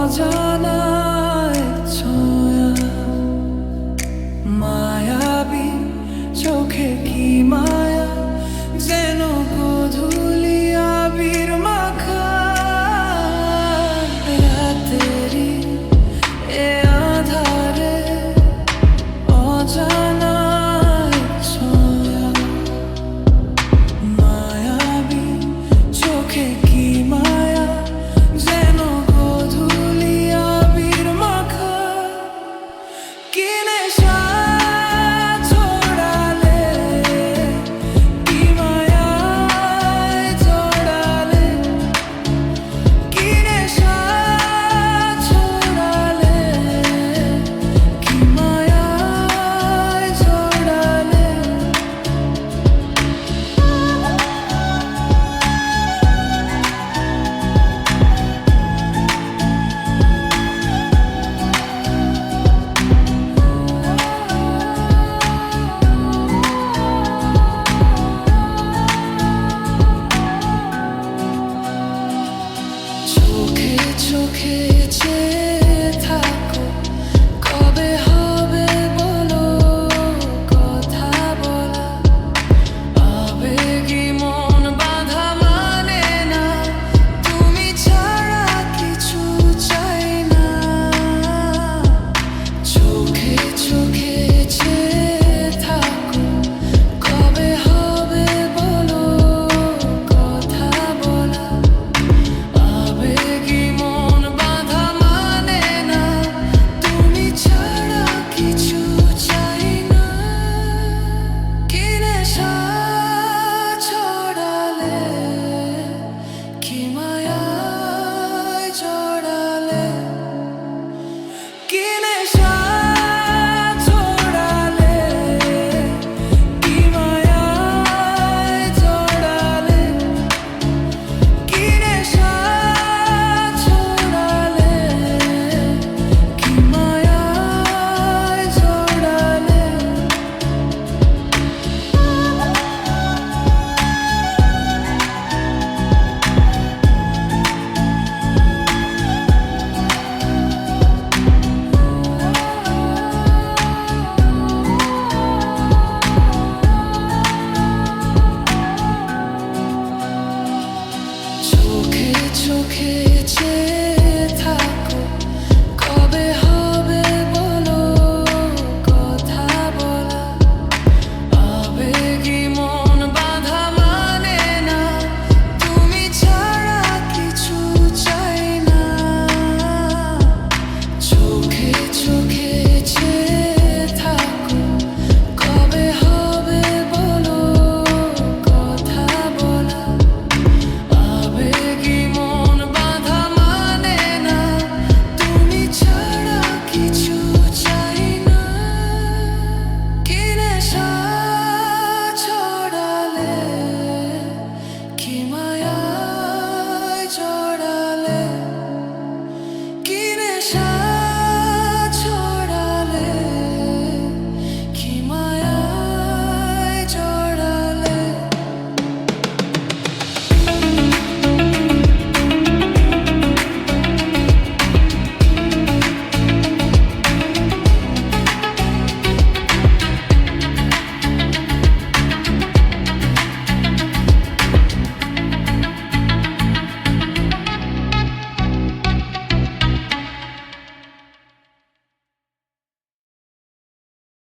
অজানায় ছোঁয়া মায়াবী চোখে কি মায়া যেন গোধূলি আবির মাখা রাতেরি এ আধারে অজানায় ছোঁয়া মায়াবী চোখে কি মায়া যেন গোধূলি আবির মাখা কি নেশা ছড়ালে কি মায়ায় জড়ালে কি নেশা ছড়ালে কি মায়ায় জড়ালে চোখে চোখে চেয়ে থাকো কবে হবে বলো কথা বলা আবেগী মন বাঁধা মানে না তুমি ছাড়া কিছু চাই না চোখে চোখে চেয়ে থাকো কবে হবে বলো কথা বলা আবেগী মন বাঁধা মানে না তুমি ছাড়া কিছু চাই না কি নেশা ছড়ালে কি মায়ায় জড়ালে কি নেশা ছড়ালে কি মায়ায় জড়ালে কি নেশা ছড়ালে কি মায়ায় জড়ালে চোখে চোখে চেয়ে থাকো কবে হবে বলো কথা বলা আবেগী মন বাঁধা মানে না তুমি ছাড়া কিছু চাই না চোখে চোখে চেয়ে থাকো কবে হবে বলো কথা বলা আবেগী মন বাঁধা মানে না তুমি ছাড়া কিছু চাই না কি নেশা ছড়ালে কি মায়ায় জড়ালে কি নেশা